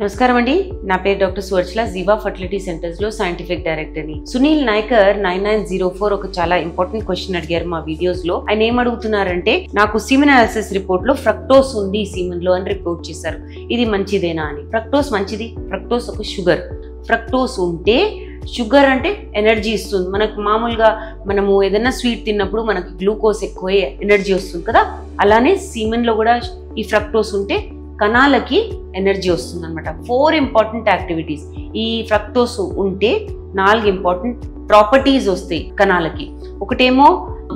నమస్కారం అండి. నా పేరు డాక్టర్ సువర్చల, జీవా ఫర్టిలిటీ సెంటర్స్ లో సైంటిఫిక్ డైరెక్టర్ ని. సునీల్ నాయకర్ 9904 ఒక చాలా ఇంపార్టెంట్ క్వశ్చన్ అడిగారు మా వీడియోస్ లో. ఆయన ఏం అడుగుతున్నారంటే, నాకు సీమెన్ అనాలిసిస్ రిపోర్ట్ లో ఫ్రక్టోస్ ఉంది సీమెన్ లో అని రిపోర్ట్ చేశారు, ఇది మంచిదేనా అని. ఫ్రక్టోస్ మంచిది. ఫ్రక్టోస్ ఒక షుగర్. ఫ్రక్టోస్ ఉంటే షుగర్ అంటే ఎనర్జీ ఇస్తుంది. మనకు మామూలుగా మనము ఏదైనా స్వీట్ తిన్నప్పుడు మనకి గ్లూకోజ్ ఎక్కువ ఎనర్జీ వస్తుంది కదా, అలానే సీమెన్ లో కూడా ఈ ఫ్రక్టోస్ ఉంటే కణాలకి ఎనర్జీ వస్తుంది అనమాట. 4 ఇంపార్టెంట్ యాక్టివిటీస్ ఈ ఫ్రక్టోస్ ఉంటే 4 ఇంపార్టెంట్ ప్రాపర్టీస్ వస్తాయి కణాలకి. ఒకటేమో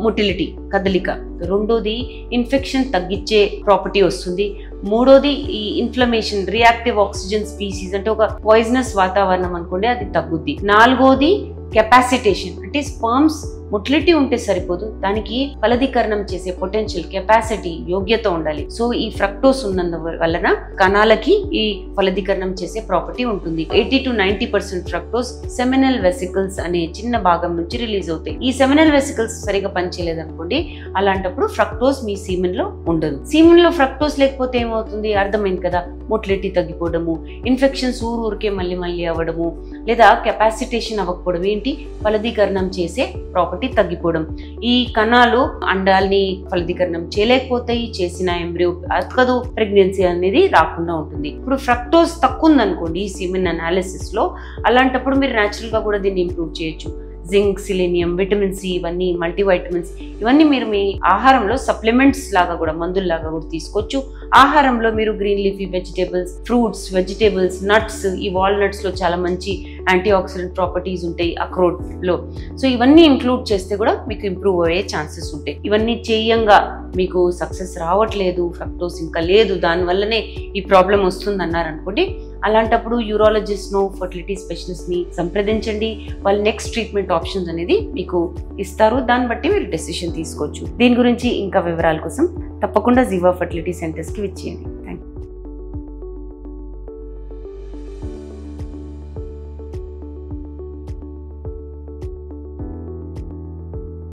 మొటిలిటీ, కదలిక. రెండోది ఇన్ఫెక్షన్ తగ్గించే ప్రాపర్టీ వస్తుంది. మూడోది ఈ ఇన్ఫ్లమేషన్, రియాక్టివ్ ఆక్సిజన్ స్పీసీస్ అంటే ఒక పాయిజనస్ వాతావరణం అనుకోండి, అది తగ్గుద్ది. నాలుగోది కెపాసిటేషన్, అంటే స్పర్మ్స్ మొటిలిటీ ఉంటే సరిపోదు, దానికి ఫలదీకరణం చేసే పొటెన్షియల్, కెపాసిటీ, యోగ్యత ఉండాలి. సో ఈ ఫ్రక్టోస్ ఉన్నందు వలన కణాలకి ఈ ఫలదీకరణం చేసే ప్రాపర్టీ ఉంటుంది. 80 to 90% ఫ్రక్టోస్ సెమినల్ వెసికల్స్ అనే చిన్న భాగం నుంచి రిలీజ్ అవుతాయి. ఈ సెమినల్ వెసికల్స్ సరిగా పనిచేయలేదనుకోండి, అలాంటప్పుడు ఫ్రక్టోస్ మీ సీమెన్ లో ఉండదు. సీమెన్ లో ఫ్రక్టోస్ లేకపోతే ఏమవుతుంది, అర్థమైంది కదా, మొటిలిటీ తగ్గిపోవడము, ఇన్ఫెక్షన్స్ ఊరికే మళ్ళీ అవ్వడము, లేదా కెపాసిటేషన్ అవ్వకపోవడం, ఏంటి ఫలదీకరణం చేసే ప్రాపర్టీ తగ్గిపోవడం. ఈ కణాలు అండాల్ని ఫలదీకరణం చేయలేకపోతాయి, చేసిన ఎంబ్రియో అతకదు, ప్రెగ్నెన్సీ అనేది రాకుండా ఉంటుంది. ఇప్పుడు ఫ్రక్టోస్ తక్కువ ఉందనుకోండి ఈ సీమెన్ అనాలిసిస్ లో, అలాంటప్పుడు మీరు న్యాచురల్ గా కూడా దీన్ని ఇంప్రూవ్ చేయొచ్చు. జింక్, సెలీనియం, విటమిన్ సి, ఇవన్నీ మల్టీవైటమిన్స్, ఇవన్నీ మీరు మీ ఆహారంలో సప్లిమెంట్స్ లాగా కూడా, మందుల్లాగా కూడా తీసుకోవచ్చు. ఆహారంలో మీరు green leafy vegetables, fruits, vegetables, nuts, ఈ వాల్నట్స్ లో చాలా మంచి యాంటీ ఆక్సిడెంట్ ప్రాపర్టీస్ ఉంటాయి అక్రోట్ లో. సో ఇవన్నీ ఇంక్లూడ్ చేస్తే కూడా మీకు ఇంప్రూవ్ అయ్యే ఛాన్సెస్ ఉంటాయి. ఇవన్నీ చేయంగా మీకు సక్సెస్ రావట్లేదు, ఫ్రక్టోస్ ఇంకా లేదు, దానివల్లనే ఈ ప్రాబ్లం వస్తుంది అన్నారనుకోండి, అలాంటప్పుడు యూరాలజిస్ట్ నో ఫర్టిలిటీ స్పెషలిస్ట్ ని సంప్రదించండి. వాళ్ళు నెక్స్ట్ ట్రీట్మెంట్ ఆప్షన్స్ అనేది మీకు ఇస్తారు, దాన్ని బట్టి మీరు డెసిషన్ తీసుకోవచ్చు. దీని గురించి ఇంకా వివరాల కోసం తప్పకుండా జీవా ఫర్టిలిటీ సెంటర్స్ కి విచ్చేయండి.